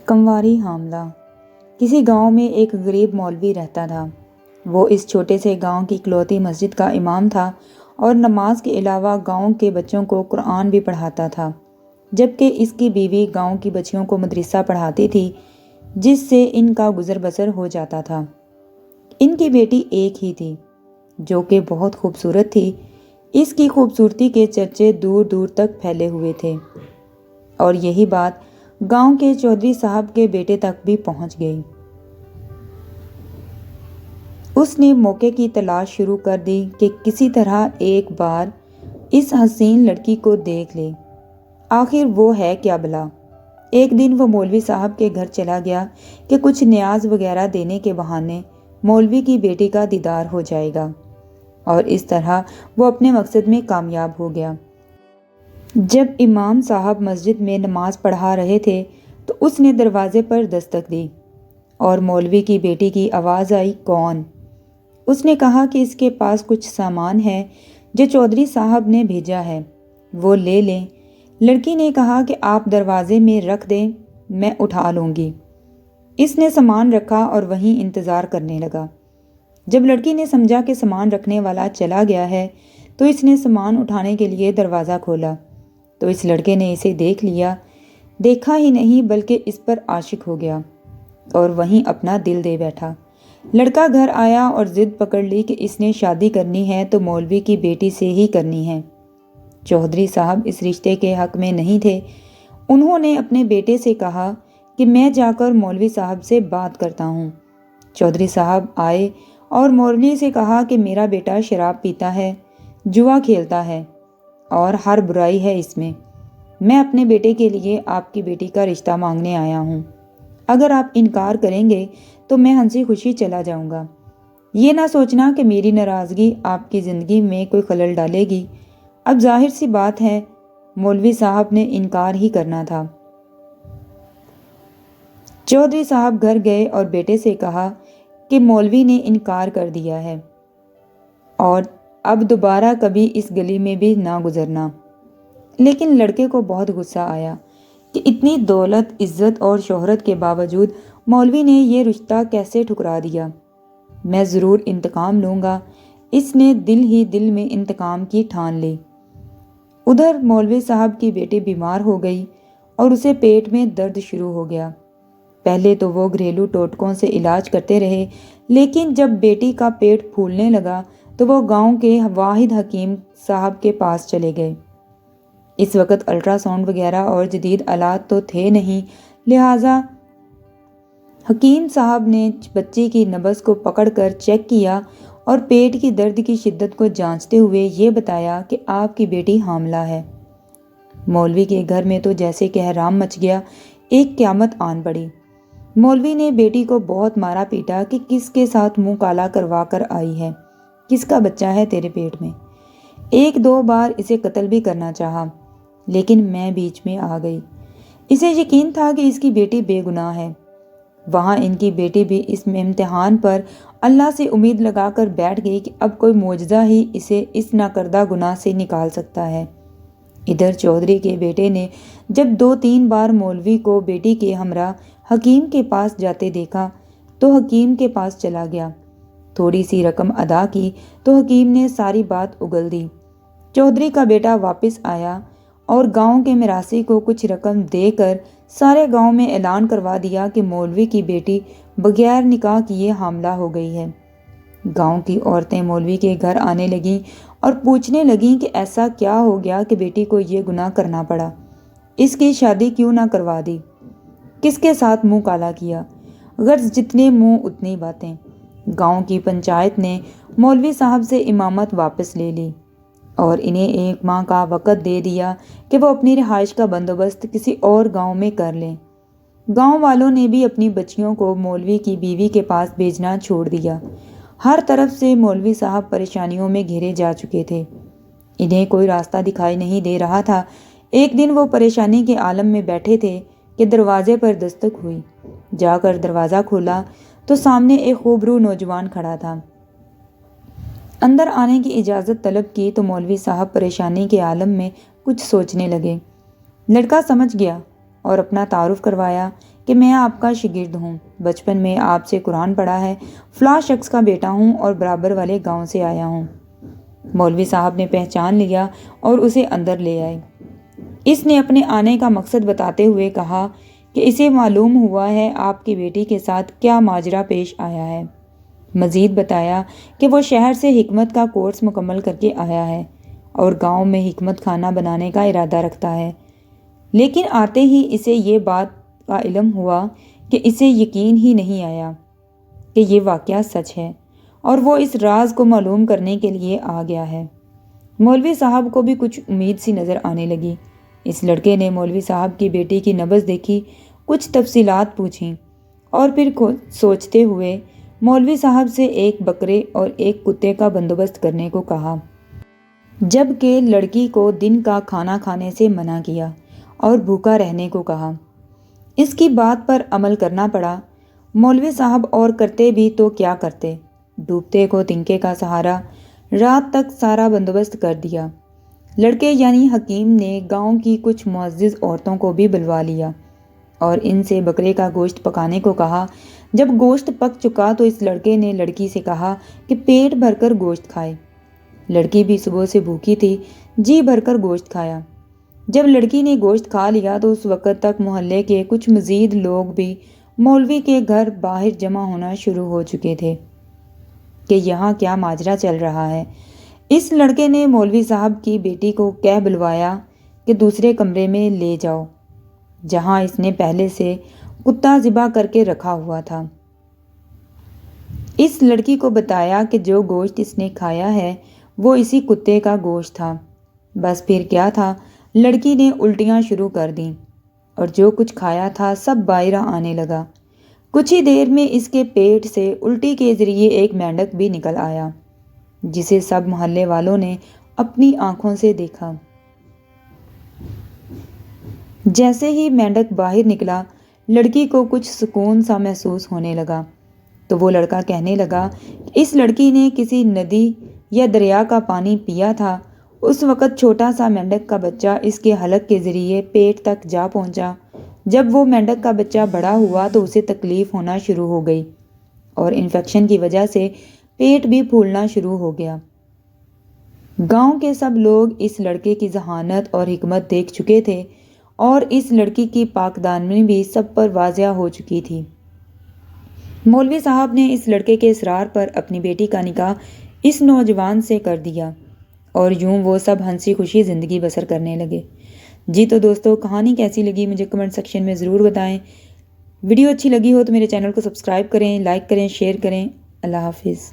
کمواری حاملہ۔ کسی گاؤں میں ایک غریب مولوی رہتا تھا۔ وہ اس چھوٹے سے گاؤں کی اکلوتی مسجد کا امام تھا اور نماز کے علاوہ گاؤں کے بچوں کو قرآن بھی پڑھاتا تھا، جبکہ اس کی بیوی گاؤں کی بچیوں کو مدرسہ پڑھاتی تھی، جس سے ان کا گزر بسر ہو جاتا تھا۔ ان کی بیٹی ایک ہی تھی، جو کہ بہت خوبصورت تھی۔ اس کی خوبصورتی کے چرچے دور دور تک پھیلے ہوئے تھے، اور یہی بات گاؤں کے چودھری صاحب کے بیٹے تک بھی پہنچ گئی۔ اس نے موقع کی تلاش شروع کر دی کہ کسی طرح ایک بار اس حسین لڑکی کو دیکھ لے۔ آخر وہ ہے کیا بلا؟ ایک دن وہ مولوی صاحب کے گھر چلا گیا کہ کچھ نیاز وغیرہ دینے کے بہانے مولوی کی بیٹی کا دیدار ہو جائے گا، اور اس طرح وہ اپنے مقصد میں کامیاب ہو گیا۔ جب امام صاحب مسجد میں نماز پڑھا رہے تھے تو اس نے دروازے پر دستک دی، اور مولوی کی بیٹی کی آواز آئی، کون؟ اس نے کہا کہ اس کے پاس کچھ سامان ہے جو چودھری صاحب نے بھیجا ہے، وہ لے لیں۔ لڑکی نے کہا کہ آپ دروازے میں رکھ دیں، میں اٹھا لوں گی۔ اس نے سامان رکھا اور وہیں انتظار کرنے لگا۔ جب لڑکی نے سمجھا کہ سامان رکھنے والا چلا گیا ہے تو اس نے سامان اٹھانے کے لیے دروازہ کھولا تو اس لڑکے نے اسے دیکھ لیا۔ دیکھا ہی نہیں بلکہ اس پر عاشق ہو گیا اور وہیں اپنا دل دے بیٹھا۔ لڑکا گھر آیا اور ضد پکڑ لی کہ اس نے شادی کرنی ہے تو مولوی کی بیٹی سے ہی کرنی ہے۔ چودھری صاحب اس رشتے کے حق میں نہیں تھے۔ انہوں نے اپنے بیٹے سے کہا کہ میں جا کر مولوی صاحب سے بات کرتا ہوں۔ چودھری صاحب آئے اور مولوی سے کہا کہ میرا بیٹا شراب پیتا ہے، جوا کھیلتا ہے اور ہر برائی ہے اس میں اپنے بیٹے کے لیے آپ کی بیٹی کا رشتہ مانگنے آیا ہوں۔ اگر آپ انکار کریں گے تو میں ہنسی خوشی چلا جاؤں گا۔ یہ نہ سوچنا کہ میری ناراضگی آپ کی زندگی میں کوئی خلل ڈالے گی۔ اب ظاہر سی بات ہے مولوی صاحب نے انکار ہی کرنا تھا۔ چودھری صاحب گھر گئے اور بیٹے سے کہا کہ مولوی نے انکار کر دیا ہے اور اب دوبارہ کبھی اس گلی میں بھی نہ گزرنا۔ لیکن لڑکے کو بہت غصہ آیا کہ اتنی دولت، عزت اور شہرت کے باوجود مولوی نے یہ رشتہ کیسے ٹھکرا دیا۔ میں ضرور انتقام لوں گا۔ اس نے دل ہی دل میں انتقام کی ٹھان لی۔ ادھر مولوی صاحب کی بیٹی بیمار ہو گئی اور اسے پیٹ میں درد شروع ہو گیا۔ پہلے تو وہ گھریلو ٹوٹکوں سے علاج کرتے رہے، لیکن جب بیٹی کا پیٹ پھولنے لگا تو وہ گاؤں کے واحد حکیم صاحب کے پاس چلے گئے۔ اس وقت الٹرا ساؤنڈ وغیرہ اور جدید آلات تو تھے نہیں، لہٰذا حکیم صاحب نے بچی کی نبض کو پکڑ کر چیک کیا اور پیٹ کی درد کی شدت کو جانچتے ہوئے یہ بتایا کہ آپ کی بیٹی حاملہ ہے۔ مولوی کے گھر میں تو جیسے کہرام مچ گیا، ایک قیامت آن پڑی۔ مولوی نے بیٹی کو بہت مارا پیٹا کہ کس کے ساتھ منہ کالا کروا کر آئی ہے، کس کا بچہ ہے تیرے پیٹ میں۔ ایک دو بار اسے قتل بھی کرنا چاہا، لیکن میں بیچ میں آ گئی۔ اسے یقین تھا کہ اس کی بیٹی بے گناہ ہے۔ وہاں ان کی بیٹی بھی اس امتحان پر اللہ سے امید لگا کر بیٹھ گئی کہ اب کوئی معجزہ ہی اسے اس ناکردہ گناہ سے نکال سکتا ہے۔ ادھر چودھری کے بیٹے نے جب 2-3 بار مولوی کو بیٹی کے ہمراہ حکیم کے پاس جاتے دیکھا تو حکیم کے پاس چلا گیا۔ تھوڑی سی رقم ادا کی تو حکیم نے ساری بات اگل دی۔ چودھری کا بیٹا واپس آیا اور گاؤں کے میراثی کو کچھ رقم دے کر سارے گاؤں میں اعلان کروا دیا کہ مولوی کی بیٹی بغیر نکاح کیے حاملہ ہو گئی ہے۔ گاؤں کی عورتیں مولوی کے گھر آنے لگیں اور پوچھنے لگیں کہ ایسا کیا ہو گیا کہ بیٹی کو یہ گناہ کرنا پڑا، اس کی شادی کیوں نہ کروا دی، کس کے ساتھ منہ کالا کیا۔ غرض جتنے منہ اتنی باتیں۔ گاؤں کی پنچایت نے مولوی صاحب سے امامت واپس لے لی اور انہیں 1 ماہ کا وقت دے دیا کہ وہ اپنی رہائش کا بندوبست کسی اور گاؤں میں کر لیں۔ گاؤں والوں نے بھی اپنی بچیوں کو مولوی کی بیوی کے پاس بھیجنا چھوڑ دیا۔ ہر طرف سے مولوی صاحب پریشانیوں میں گھیرے جا چکے تھے۔ انہیں کوئی راستہ دکھائی نہیں دے رہا تھا۔ ایک دن وہ پریشانی کے عالم میں بیٹھے تھے کہ دروازے پر دستک ہوئی۔ جا کر دروازہ کھولا تو سامنے ایک خوبرو نوجوان کھڑا تھا۔ اندر آنے کی اجازت طلب کی تو مولوی صاحب پریشانی کے عالم میں کچھ سوچنے لگے۔ لڑکا سمجھ گیا اور اپنا تعارف کروایا کہ میں آپ کا شاگرد ہوں، بچپن میں آپ سے قرآن پڑھا ہے، فلاں شخص کا بیٹا ہوں اور برابر والے گاؤں سے آیا ہوں۔ مولوی صاحب نے پہچان لیا اور اسے اندر لے آئے۔ اس نے اپنے آنے کا مقصد بتاتے ہوئے کہا کہ اسے معلوم ہوا ہے آپ کی بیٹی کے ساتھ کیا ماجرا پیش آیا ہے۔ مزید بتایا کہ وہ شہر سے حکمت کا کورس مکمل کر کے آیا ہے اور گاؤں میں حکمت خانہ بنانے کا ارادہ رکھتا ہے، لیکن آتے ہی اسے یہ بات کا علم ہوا کہ اسے یقین ہی نہیں آیا کہ یہ واقعہ سچ ہے، اور وہ اس راز کو معلوم کرنے کے لیے آ گیا ہے۔ مولوی صاحب کو بھی کچھ امید سی نظر آنے لگی۔ اس لڑکے نے مولوی صاحب کی بیٹی کی نبض دیکھی، کچھ تفصیلات پوچھیں اور پھر سوچتے ہوئے مولوی صاحب سے ایک بکرے اور ایک کتے کا بندوبست کرنے کو کہا، جبکہ لڑکی کو دن کا کھانا کھانے سے منع کیا اور بھوکا رہنے کو کہا۔ اس کی بات پر عمل کرنا پڑا۔ مولوی صاحب اور کرتے بھی تو کیا کرتے، ڈوبتے کو تنکے کا سہارا، رات تک سارا بندوبست کر دیا۔ لڑکے یعنی حکیم نے گاؤں کی کچھ معزز عورتوں کو بھی بلوا لیا اور ان سے بکرے کا گوشت پکانے کو کہا۔ جب گوشت پک چکا تو اس لڑکے نے لڑکی سے کہا کہ پیٹ بھر کر گوشت کھائے۔ لڑکی بھی صبح سے بھوکی تھی، جی بھر کر گوشت کھایا۔ جب لڑکی نے گوشت کھا لیا تو اس وقت تک محلے کے کچھ مزید لوگ بھی مولوی کے گھر باہر جمع ہونا شروع ہو چکے تھے کہ یہاں کیا ماجرا چل رہا ہے۔ اس لڑکے نے مولوی صاحب کی بیٹی کو کہہ بلوایا کہ دوسرے کمرے میں لے جاؤ، جہاں اس نے پہلے سے کتا ذبح کر کے رکھا ہوا تھا۔ اس لڑکی کو بتایا کہ جو گوشت اس نے کھایا ہے وہ اسی کتے کا گوشت تھا۔ بس پھر کیا تھا، لڑکی نے الٹیاں شروع کر دیں اور جو کچھ کھایا تھا سب باہر آنے لگا۔ کچھ ہی دیر میں اس کے پیٹ سے الٹی کے ذریعے ایک مینڈک بھی نکل آیا، جسے سب محلے والوں نے اپنی آنکھوں سے دیکھا۔ جیسے ہی مینڈک باہر نکلا، لڑکی کو کچھ سکون سا محسوس ہونے لگا، تو وہ لڑکا کہنے لگا کہ اس لڑکی نے کسی ندی یا دریا کا پانی پیا تھا۔ اس وقت چھوٹا سا مینڈک کا بچہ اس کے حلق کے ذریعے پیٹ تک جا پہنچا۔ جب وہ مینڈک کا بچہ بڑا ہوا تو اسے تکلیف ہونا شروع ہو گئی اور انفیکشن کی وجہ سے پیٹ بھی پھولنا شروع ہو گیا۔ گاؤں کے سب لوگ اس لڑکے کی ذہانت اور حکمت دیکھ چکے تھے اور اس لڑکی کی پاک دامنی بھی سب پر واضح ہو چکی تھی۔ مولوی صاحب نے اس لڑکے کے اصرار پر اپنی بیٹی کا نکاح اس نوجوان سے کر دیا اور یوں وہ سب ہنسی خوشی زندگی بسر کرنے لگے۔ جی تو دوستو، کہانی کیسی لگی مجھے کمنٹ سیکشن میں ضرور بتائیں۔ ویڈیو اچھی لگی ہو تو میرے چینل کو سبسکرائب کریں، لائک کریں، شیئر کریں۔ اللہ حافظ۔